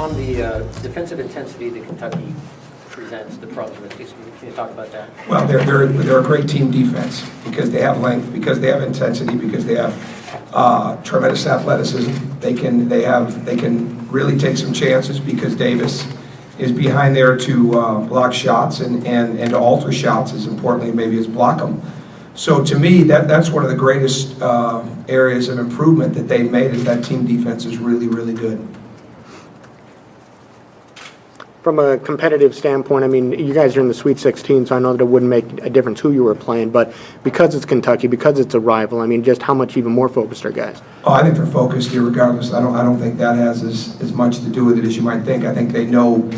Tom, the defensive intensity that Kentucky presents the pros with, can you talk about that? Well, they're a great team defense because they have length, because they have intensity, because they have tremendous athleticism. They can really take some chances because Davis is behind there to block shots and to alter shots as importantly maybe as block them. So to me, that's one of the greatest areas of improvement that they've made is that team defense is really, really good. From a competitive standpoint, I mean, you guys are in the Sweet 16, so I know that it wouldn't make a difference who you were playing, but because it's Kentucky, because it's a rival, I mean, just how much even more focused are guys? Oh, I think they're focused here regardless. I don't think that has as much to do with it as you might think. I think they know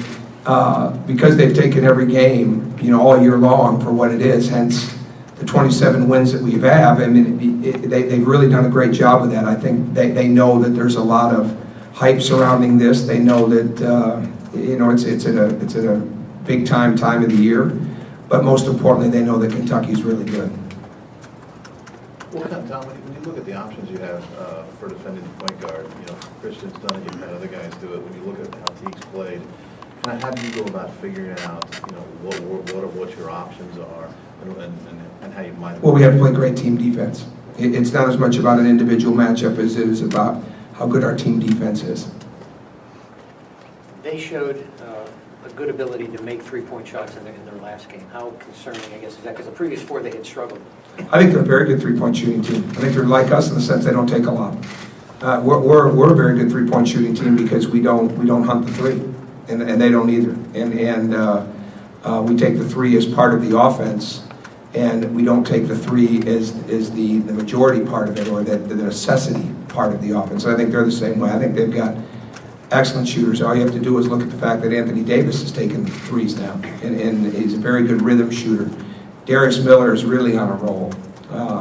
because they've taken every game, all year long for what it is, hence the 27 wins that we have. I mean, they've really done a great job with that. I think they know that there's a lot of hype surrounding this. They know that it's at a big time of the year, but most importantly, they know that Kentucky's really good. Well, Tom, when you look at the options you have for defending the point guard, Christian's done it, you've had other guys do it. When you look at how Teague's played, kind of how do you go about figuring out, what your options are and how you might? Well, we have to play great team defense. It's not as much about an individual matchup as it is about how good our team defense is. They showed a good ability to make three-point shots in their last game. How concerning, I guess, is that? Because the previous four they had struggled. I think they're a very good three-point shooting team. I think they're like us in the sense they don't take a lot. We're a very good three-point shooting team because we don't hunt the three, and they don't either. And we take the three as part of the offense, and we don't take the three as the majority part of it or the necessity part of the offense. So I think they're the same way. I think they've got excellent shooters. All you have to do is look at the fact that Anthony Davis has taken threes now, and he's a very good rhythm shooter. Darius Miller is really on a roll.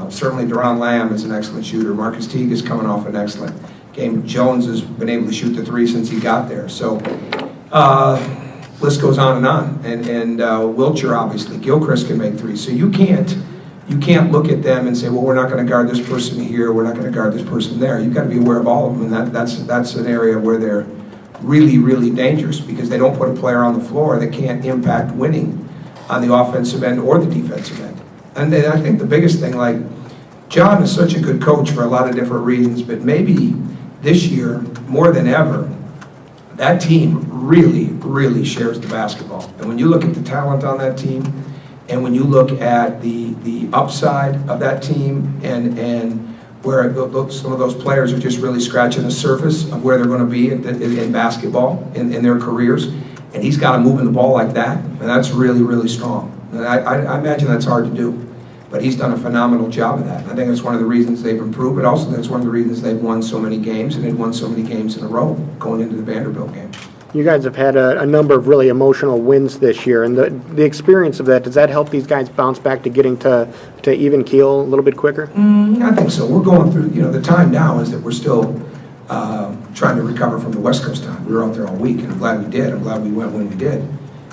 Certainly Deron Lamb is an excellent shooter. Marcus Teague is coming off an excellent game. Jones has been able to shoot the three since he got there. So list goes on and on. And Wiltshire, obviously. Gilchrist can make threes. So you can't look at them and say, well, we're not going to guard this person here, we're not going to guard this person there. You've got to be aware of all of them, and that's an area where they're really, really dangerous because they don't put a player on the floor that can't impact winning on the offensive end or the defensive end. And then I think the biggest thing, like, John is such a good coach for a lot of different reasons, but maybe this year, more than ever, that team really, really shares the basketball. And when you look at the talent on that team, and when you look at the upside of that team and where some of those players are just really scratching the surface of where they're going to be in basketball in their careers, and he's got them moving the ball like that, and that's really, really strong. And I imagine that's hard to do, but he's done a phenomenal job of that. And I think that's one of the reasons they've improved, but also that's one of the reasons they've won so many games, and they've won so many games in a row going into the Vanderbilt game. You guys have had a number of really emotional wins this year, and the experience of that, does that help these guys bounce back to getting to even keel a little bit quicker? I think so. We're going through, the time now is that we're still trying to recover from the West Coast time. We were out there all week, and I'm glad we did. I'm glad we went when we did,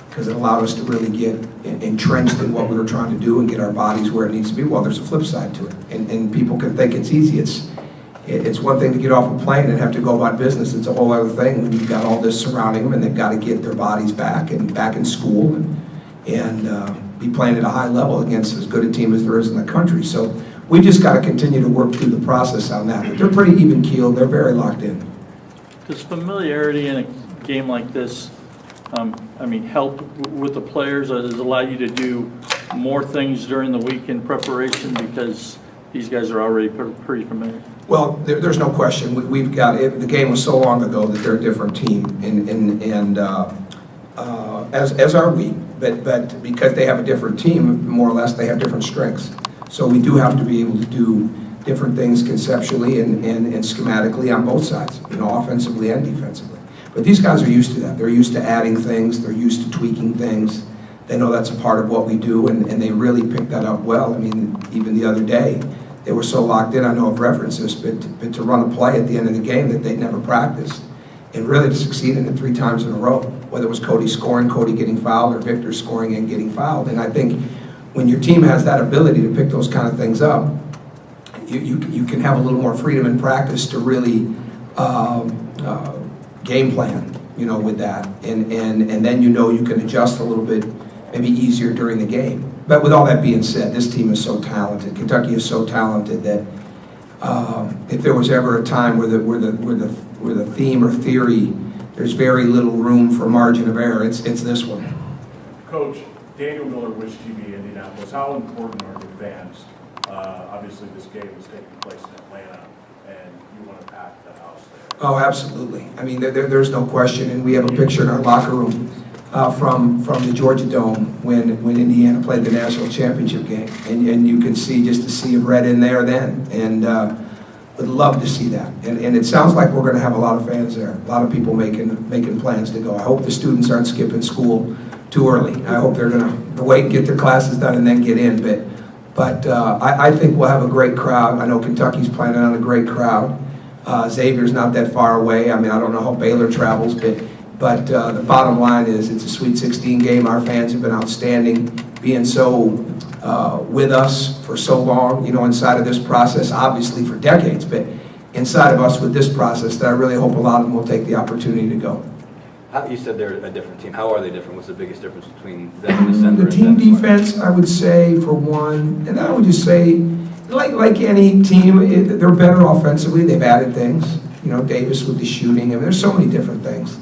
because it allowed us to really get entrenched in what we were trying to do and get our bodies where it needs to be. Well, there's a flip side to it, and people can think it's easy. It's one thing to get off a plane and have to go about business. It's a whole other thing when you've got all this surrounding them and they've got to get their bodies back and back in school and be playing at a high level against as good a team as there is in the country. So we just got to continue to work through the process on that. But they're pretty even-keeled. They're very locked in. Does familiarity in a game like this, help with the players? Or does it allow you to do more things during the week in preparation because these guys are already pretty familiar? Well, there's no question. We've got the game was so long ago that they're a different team, and as are we. But because they have a different team, more or less, they have different strengths. So we do have to be able to do different things conceptually and schematically on both sides, offensively and defensively. But these guys are used to that. They're used to adding things. They're used to tweaking things. They know that's a part of what we do, and they really picked that up well. I mean, even the other day, they were so locked in, I know I've referenced this, but to run a play at the end of the game that they'd never practiced, and really to succeed in it 3 times in a row, whether it was Cody scoring, Cody getting fouled, or Victor scoring and getting fouled. And I think when your team has that ability to pick those kind of things up, you can have a little more freedom in practice to really game plan with that. And then you can adjust a little bit, maybe easier during the game. But with all that being said, this team is so talented. Kentucky is so talented that if there was ever a time where the theme or theory, there's very little room for margin of error, it's this one. Coach, Daniel Miller wished you be in Indianapolis. How important are the fans? Obviously, this game is taking place in Atlanta, and you want to pack the house there. Oh, absolutely. I mean, there's no question, and we have a picture in our locker room from the Georgia Dome when Indiana played the national championship game, and you can see just a sea of red in there then, and would love to see that. And it sounds like we're going to have a lot of fans there, a lot of people making plans to go. I hope the students aren't skipping school too early. I hope they're going to wait and get their classes done and then get in. But I think we'll have a great crowd. I know Kentucky's planning on a great crowd. Xavier's not that far away. I mean, I don't know how Baylor travels, but the bottom line is it's a Sweet 16 game. Our fans have been outstanding, being so with us for so long, inside of this process, obviously for decades, but inside of us with this process, that I really hope a lot of them will take the opportunity to go. You said they're a different team. How are they different? What's the biggest difference between them and December? The team defense, I would say, for one, and I would just say, like any team, they're better offensively. They've added things. Davis with the shooting. I mean, there's so many different things.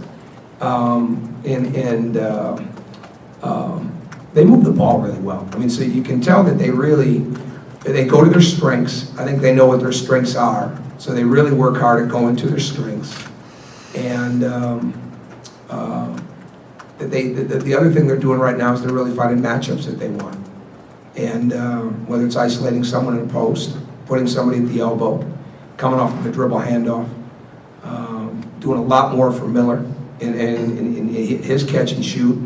They move the ball really well. I mean, so you can tell that they go to their strengths. I think they know what their strengths are. So they really work hard at going to their strengths. And the other thing they're doing right now is they're really finding matchups that they want. And whether it's isolating someone in a post, putting somebody at the elbow, coming off of a dribble handoff, doing a lot more for Miller in his catch and shoot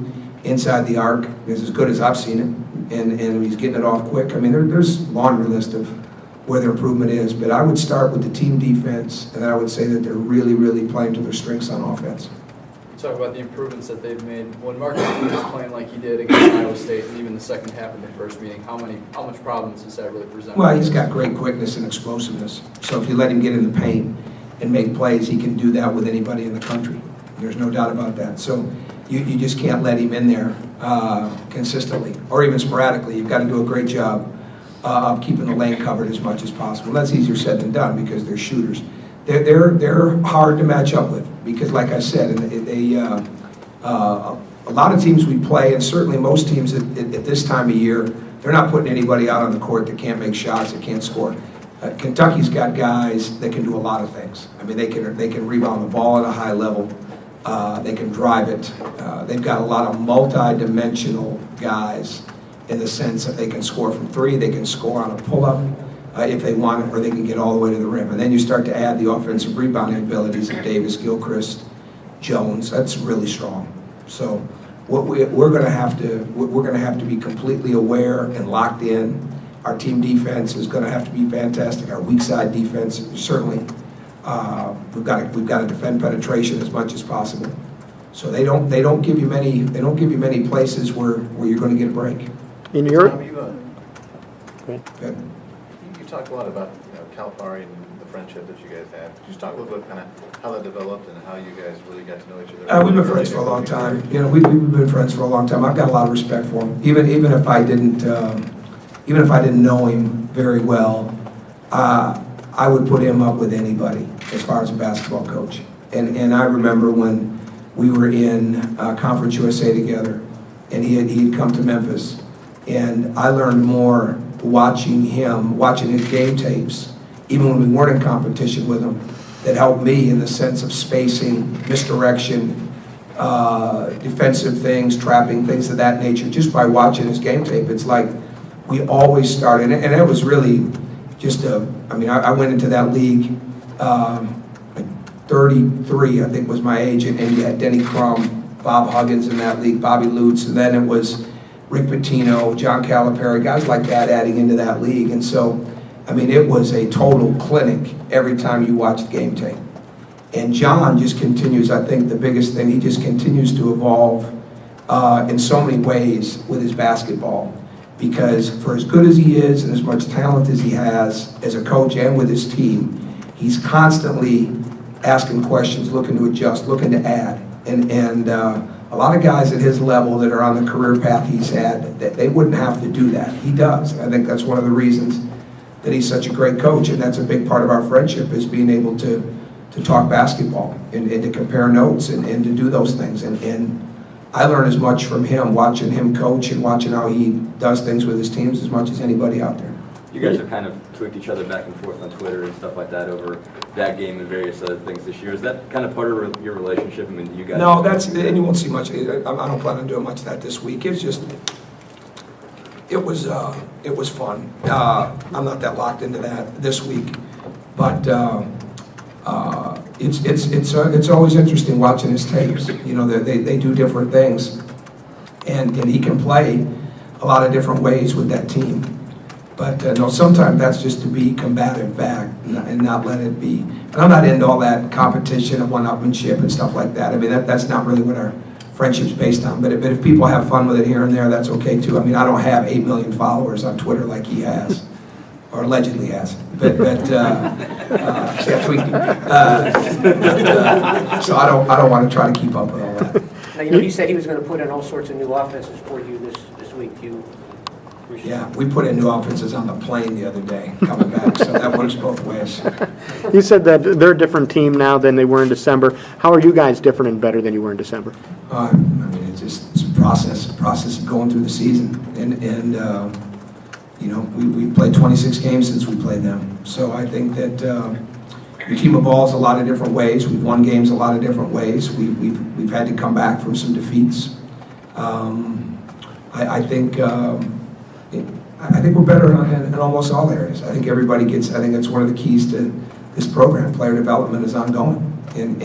inside the arc is as good as I've seen it, and he's getting it off quick. I mean, there's a laundry list of where their improvement is, but I would start with the team defense, and then I would say that they're really, really playing to their strengths on offense. Talk about the improvements that they've made. When Marcus was playing like he did against Iowa State, and even the second half of the first meeting, how much problems does that really present? Well, he's got great quickness and explosiveness. So if you let him get in the paint and make plays, he can do that with anybody in the country. There's no doubt about that. So you just can't let him in there consistently or even sporadically. You've got to do a great job of keeping the lane covered as much as possible. That's easier said than done because they're shooters. They're hard to match up with because, like I said, a lot of teams we play, and certainly most teams at this time of year, they're not putting anybody out on the court that can't make shots, that can't score. Kentucky's got guys that can do a lot of things. I mean, they can rebound the ball at a high level. They can drive it. They've got a lot of multi-dimensional guys in the sense that they can score from three, they can score on a pull-up if they want it, or they can get all the way to the rim. And then you start to add the offensive rebounding abilities of Davis, Gilchrist, Jones. That's really strong. So we're going to have to be completely aware and locked in. Our team defense is going to have to be fantastic. Our weak side defense certainly. We've got to defend penetration as much as possible. So they don't give you many places where you're going to get a break. In your Good. You talked a lot about Calipari and the friendship that you guys had. Could you just talk a little bit kind of how that developed and how you guys really got to know each other? We've been friends for a long time. We've been friends for a long time. I've got a lot of respect for him. Even if I didn't know him very well, I would put him up with anybody as far as a basketball coach. And I remember when we were in Conference USA together, and he had come to Memphis, and I learned more watching his game tapes, even when we weren't in competition with him, that helped me in the sense of spacing, misdirection, defensive things, trapping, things of that nature. Just by watching his game tape, it's like we always started, and it was really just I went into that league, 33, I think was my age, and you had Denny Crum, Bob Huggins in that league, Bobby Lutz, and then it was Rick Pitino, John Calipari, guys like that adding into that league. And so, it was a total clinic every time you watched game tape. And John just continues, I think the biggest thing, he just continues to evolve in so many ways with his basketball. Because for as good as he is and as much talent as he has as a coach and with his team, he's constantly asking questions, looking to adjust, looking to add. And a lot of guys at his level that are on the career path he's had, that they wouldn't have to do that. He does. I think that's one of the reasons that he's such a great coach, and that's a big part of our friendship, is being able to talk basketball and to compare notes and to do those things. And I learn as much from him, watching him coach and watching how he does things with his teams, as much as anybody out there. You guys have kind of tweaked each other back and forth on Twitter and stuff like that over that game and various other things this year. Is that kind of part of your relationship? I mean, do you guys? No, and you won't see much. I don't plan on doing much of that this week. It's just, it was fun. I'm not that locked into that this week, but it's always interesting watching his tapes. You know, they do different things, and he can play a lot of different ways with that team. But no, sometimes that's just to be combative back and not let it be. And I'm not into all that competition and one-upmanship and stuff like that. I mean, that's not really what our friendship's based on. But if people have fun with it here and there, that's okay too. I mean, I don't have 8 million followers on Twitter like he has, or allegedly has. But see, I tweaked him. So I don't want to try to keep up with all that. Now, you know, he said he was going to put in all sorts of new offenses for you this week. Do you? Yeah, we put in new offenses on the plane the other day coming back, so that works both ways. You said that they're a different team now than they were in December. How are you guys different and better than you were in December? I mean, it's a process of going through the season, and you know, we played 26 games since we played them. So I think that the team evolves a lot of different ways. We've won games a lot of different ways. We've had to come back from some defeats. I think we're better in almost all areas. I think everybody gets. I think that's one of the keys to this program. Player development is ongoing, and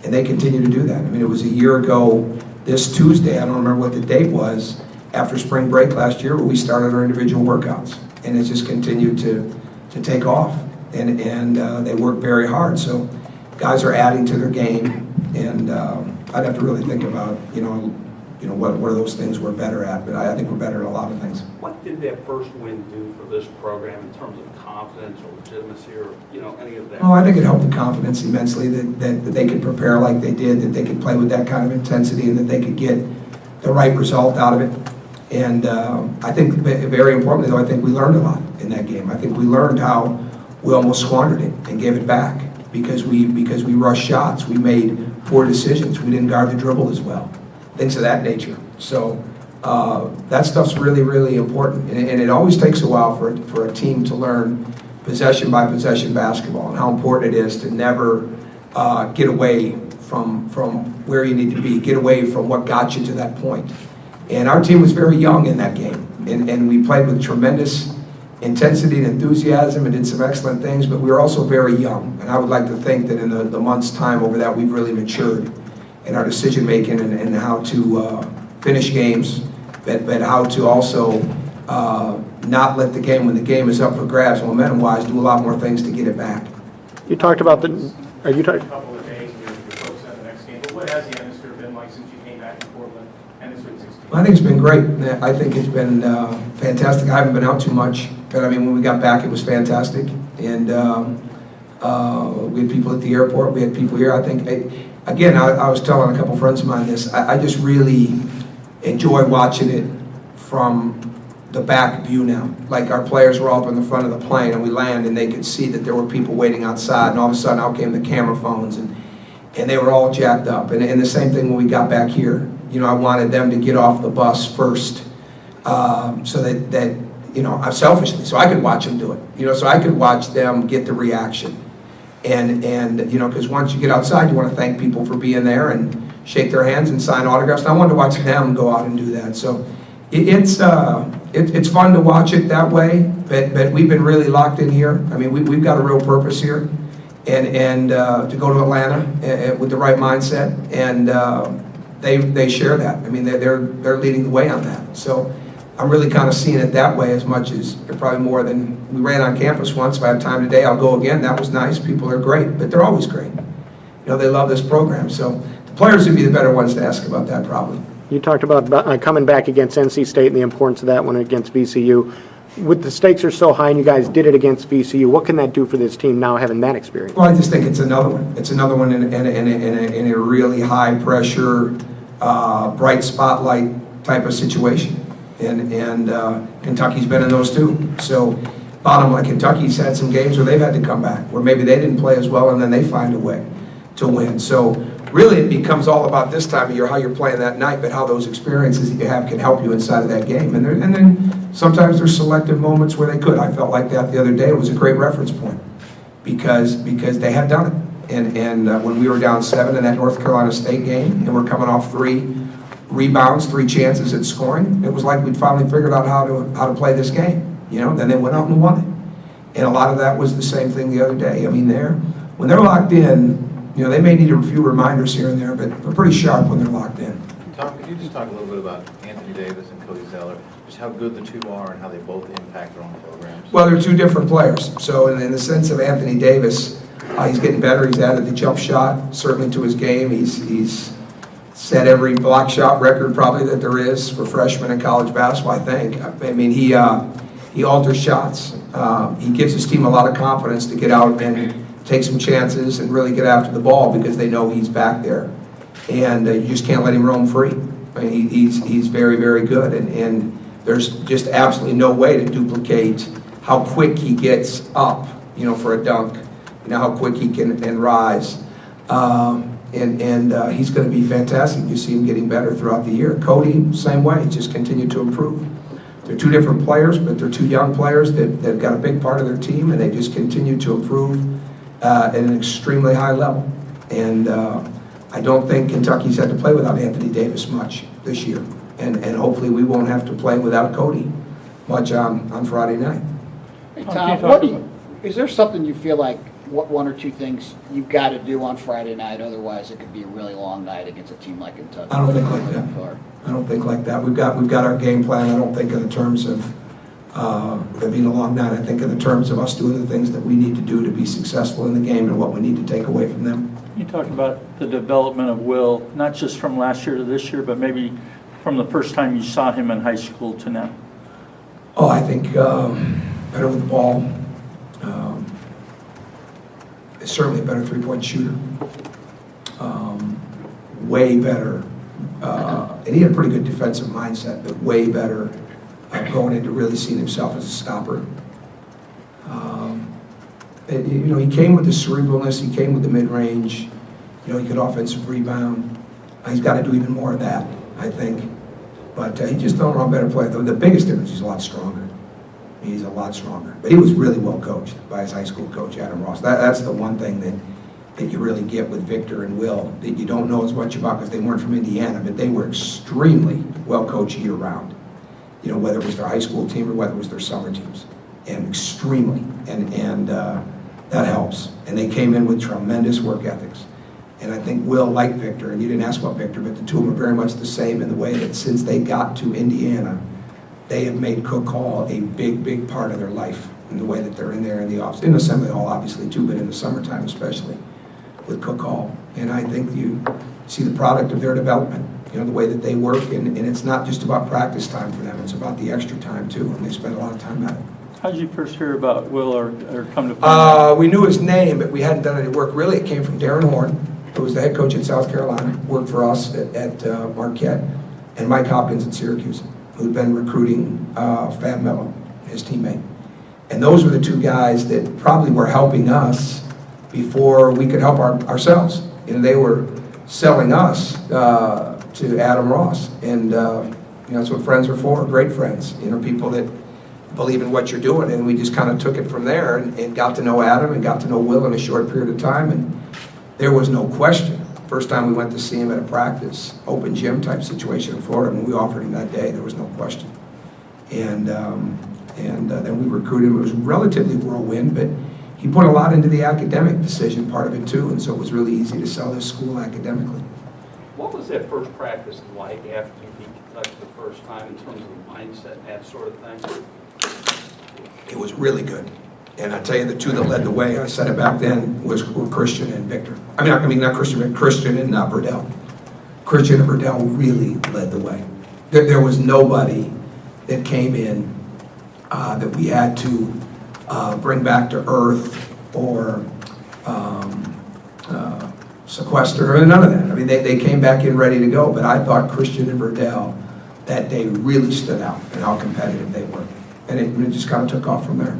they continue to do that. I mean, it was a year ago this Tuesday. I don't remember what the date was, after spring break last year, where we started our individual workouts, and it's just continued to take off. And they work very hard. So guys are adding to their game, and I'd have to really think about what are those things we're better at. But I think we're better at a lot of things. What did that first win do for this program in terms of confidence or legitimacy or any of that? Oh, I think it helped the confidence immensely that they could prepare like they did, that they could play with that kind of intensity, and that they could get the right result out of it. And I think very importantly, though, I think we learned a lot in that game. I think we learned how we almost squandered it and gave it back because we rushed shots. We made poor decisions. We didn't guard the dribble as well. Things of that nature. So that stuff's really, really important. And it always takes a while for a team to learn possession by possession basketball, and how important it is to never get away from where you need to be, get away from what got you to that point. And our team was very young in that game, and we played with tremendous intensity and enthusiasm and did some excellent things, but we were also very young. And I would like to think that in the months' time over that, we've really matured in our decision making and how to finish games, but how to also not let the game, when the game is up for grabs, momentum-wise, do a lot more things to get it back. You talked about Are you talking? A couple of days, you're focused on the next game, but what has the atmosphere been like since you came back to Portland and the Sweet 16? I think it's been great. I think it's been fantastic. I haven't been out too much, but I mean, when we got back, it was fantastic. And we had people at the airport. We had people here. I think, again, I was telling a couple friends of mine this. I just really enjoy watching it from the back view now. Like, our players were all up in the front of the plane, and we land, and they could see that there were people waiting outside, and all of a sudden out came the camera phones, and they were all jacked up. And the same thing when we got back here. I wanted them to get off the bus first, so that I'm selfishly, so I could watch them do it. So I could watch them get the reaction. And because once you get outside, you want to thank people for being there and shake their hands and sign autographs. And I wanted to watch them go out and do that. So it's fun to watch it that way, but we've been really locked in here. I mean, we've got a real purpose here, and to go to Atlanta with the right mindset, and they share that. I mean, they're leading the way on that. So I'm really kind of seeing it that way, as much as probably more than we ran on campus once. If I have time today, I'll go again. That was nice. People are great, but they're always great. They love this program. So the players would be the better ones to ask about that, probably. You talked about coming back against NC State and the importance of that one against VCU. with the stakes are so high and you guys did it against VCU, what can that do for this team now having that experience? Well, I just think it's another one. It's another one in a really high pressure, bright spotlight type of situation. And Kentucky's been in those too. So bottom line, Kentucky's had some games where they've had to come back, where maybe they didn't play as well and then they find a way to win. So really it becomes all about this time of year, how you're playing that night, but how those experiences that you have can help you inside of that game. And then sometimes there's selective moments where they could. I felt like that the other day. It was a great reference point because they had done it. And when we were down 7 in that North Carolina State game and we're coming off 3 rebounds, 3 chances at scoring, it was like we'd finally figured out how to play this game. You know, then they went out and won it. And a lot of that was the same thing the other day. I mean, when they're locked in, you know, they may need a few reminders here and there, but they're pretty sharp when they're locked in. Tom, could you just talk a little bit about Anthony Davis and Cody Zeller, just how good the two are and how they both impact their own programs? Well, they're 2 different players. So in the sense of Anthony Davis, he's getting better. He's added the jump shot, certainly, to his game. He's set every block shot record probably that there is for freshmen in college basketball, I think. I mean, he alters shots. He gives his team a lot of confidence to get out and take some chances and really get after the ball because they know he's back there. And you just can't let him roam free. I mean, he's very, very good. And there's just absolutely no way to duplicate how quick he gets up, you know, for a dunk. You know, how quick he can rise. And he's going to be fantastic. You see him getting better throughout the year. Cody, same way, just continued to improve. They're 2 different players, but they're 2 young players that got a big part of their team, and they just continue to improve at an extremely high level. And I don't think Kentucky's had to play without Anthony Davis much this year. And hopefully we won't have to play without Cody much on Friday night. Hey, Tom, is there something you feel like, what 1 or 2 things you've got to do on Friday night, otherwise it could be a really long night against a team like Kentucky? I don't think like that. I don't think like that. We've got our game plan. I don't think in the terms of it being a long night. I think in the terms of us doing the things that we need to do to be successful in the game and what we need to take away from them. You talked about the development of Will, not just from last year to this year, but maybe from the first time you saw him in high school to now. Oh, I think better with the ball. Certainly a better 3-point shooter. Way better. And he had a pretty good defensive mindset, but way better going into really seeing himself as a stopper. And, you know, he came with the cerebralness, he came with the mid-range, you know, he could offensive rebound. He's got to do even more of that, I think. But he just don't run better play. The biggest difference, he's a lot stronger. He's a lot stronger. But he was really well coached by his high school coach, Adam Ross. That's the one thing that you really get with Victor and Will that you don't know as much about because they weren't from Indiana, but they were extremely well coached year-round. You know, whether it was their high school team or whether it was their summer teams. And extremely. And that helps. And they came in with tremendous work ethics. And I think Will, like Victor, and you didn't ask about Victor, but the 2 of them are very much the same in the way that since they got to Indiana, they have made Cook Hall a big, big part of their life in the way that they're in there in the office. In Assembly Hall, obviously, too, but in the summertime especially with Cook Hall. And I think you see the product of their development, you know, the way that they work. And it's not just about practice time for them. It's about the extra time, too, and they spend a lot of time at it. How did you first hear about Will or come to find We knew his name, but we hadn't done any work. Really, it came from Darren Horn, who was the head coach at South Carolina, worked for us at Marquette, and Mike Hopkins at Syracuse, who'd been recruiting Fab Melo, his teammate. And those were the 2 guys that probably were helping us before we could help ourselves. And they were selling us to Adam Ross. And you know, that's what friends are for, great friends. You know, people that believe in what you're doing. And we just kind of took it from there and got to know Adam and got to know Will in a short period of time. And there was no question. First time we went to see him at a practice, open gym type situation in Florida, when we offered him that day, there was no question. And then we recruited him. It was relatively whirlwind, but he put a lot into the academic decision part of it too, and so it was really easy to sell his school academically. What was that first practice like after you beat Kentucky the first time in terms of the mindset and that sort of thing? It was really good. And I tell you, the 2 that led the way, I said it back then, were Christian and Victor. I mean, not Christian, but Christian and Burdell. Christian and Burdell really led the way. There was nobody that came in that we had to bring back to earth or sequester, none of that. I mean, they came back in ready to go, but I thought Christian and Verdell that day really stood out and how competitive they were. And it just kind of took off from there.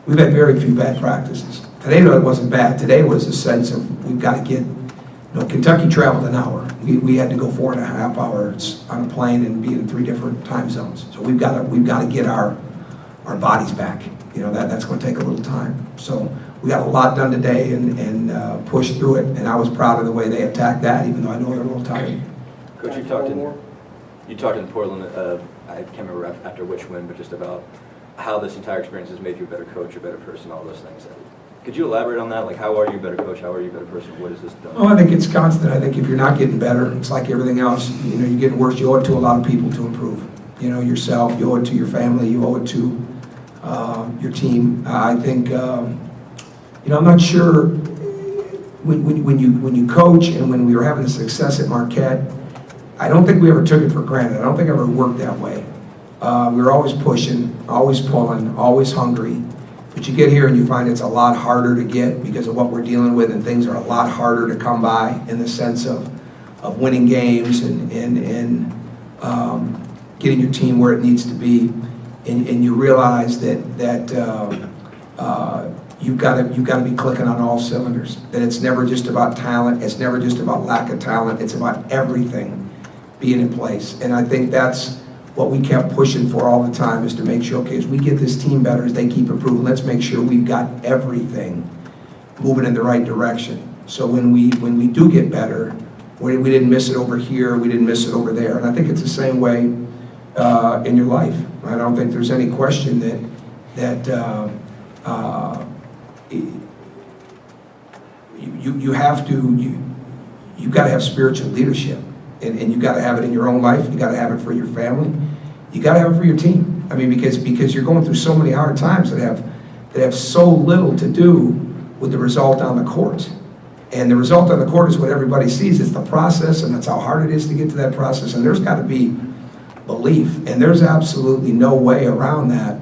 We've had very few bad practices. Today it wasn't bad. Today was a sense of we've got to get, Kentucky traveled an hour. We had to go 4.5 hours on a plane and be in 3 different time zones. So we've got to get our bodies back. That's going to take a little time. So we got a lot done today and pushed through it. And I was proud of the way they attacked that, even though I know they're a little tired. Coach, you talked in Portland, I can't remember after which win, but just about how this entire experience has made you a better coach, a better person, all those things. Could you elaborate on that? Like, how are you a better coach? How are you a better person? What has this done? Oh, I think it's constant. I think if you're not getting better, it's like everything else. You're getting worse. You owe it to a lot of people to improve. Yourself. You owe it to your family. You owe it to your team. I think, I'm not sure when you coach and when we were having the success at Marquette, I don't think we ever took it for granted. I don't think it ever worked that way. We were always pushing, always pulling, always hungry. But you get here and you find it's a lot harder to get because of what we're dealing with, and things are a lot harder to come by in the sense of winning games and getting your team where it needs to be. And you realize that you've got to be clicking on all cylinders. That it's never just about talent. It's never just about lack of talent. It's about everything being in place. And I think that's what we kept pushing for all the time, is to make sure, okay, as we get this team better, as they keep improving, let's make sure we've got everything moving in the right direction. So when we do get better, we didn't miss it over here, we didn't miss it over there. And I think it's the same way in your life. I don't think there's any question that you've got to have spiritual leadership. And you've got to have it in your own life. You've got to have it for your family. You've got to have it for your team. I mean, because you're going through so many hard times that have so little to do with the result on the court. And the result on the court is what everybody sees. It's the process, and that's how hard it is to get to that process. And there's got to be belief. And there's absolutely no way around that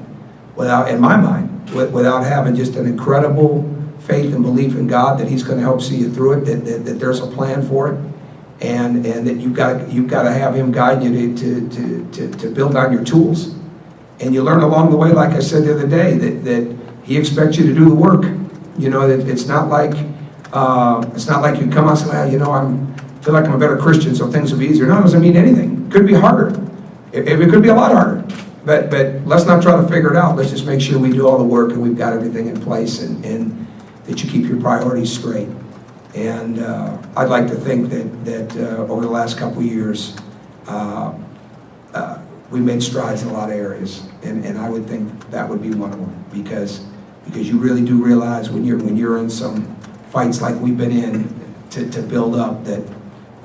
without, in my mind, without having just an incredible faith and belief in God that He's going to help see you through it, that there's a plan for it. And that you've got to have Him guide you to build on your tools, and you learn along the way. Like I said the other day, that He expects you to do the work. That it's not like you come out and say, well, I feel like I'm a better Christian, so things will be easier. No, it doesn't mean anything. It could be harder. It could be a lot harder. But let's not try to figure it out. Let's just make sure we do all the work and we've got everything in place, and that you keep your priorities straight. And I'd like to think that over the last couple of years, we made strides in a lot of areas, and I would think that would be one of them, because you really do realize when you're in some fights like we've been in to build up, that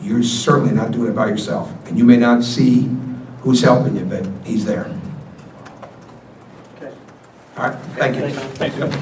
you're certainly not doing it by yourself, and you may not see who's helping you, but He's there. Okay. All right, thank you. Thanks, Coach.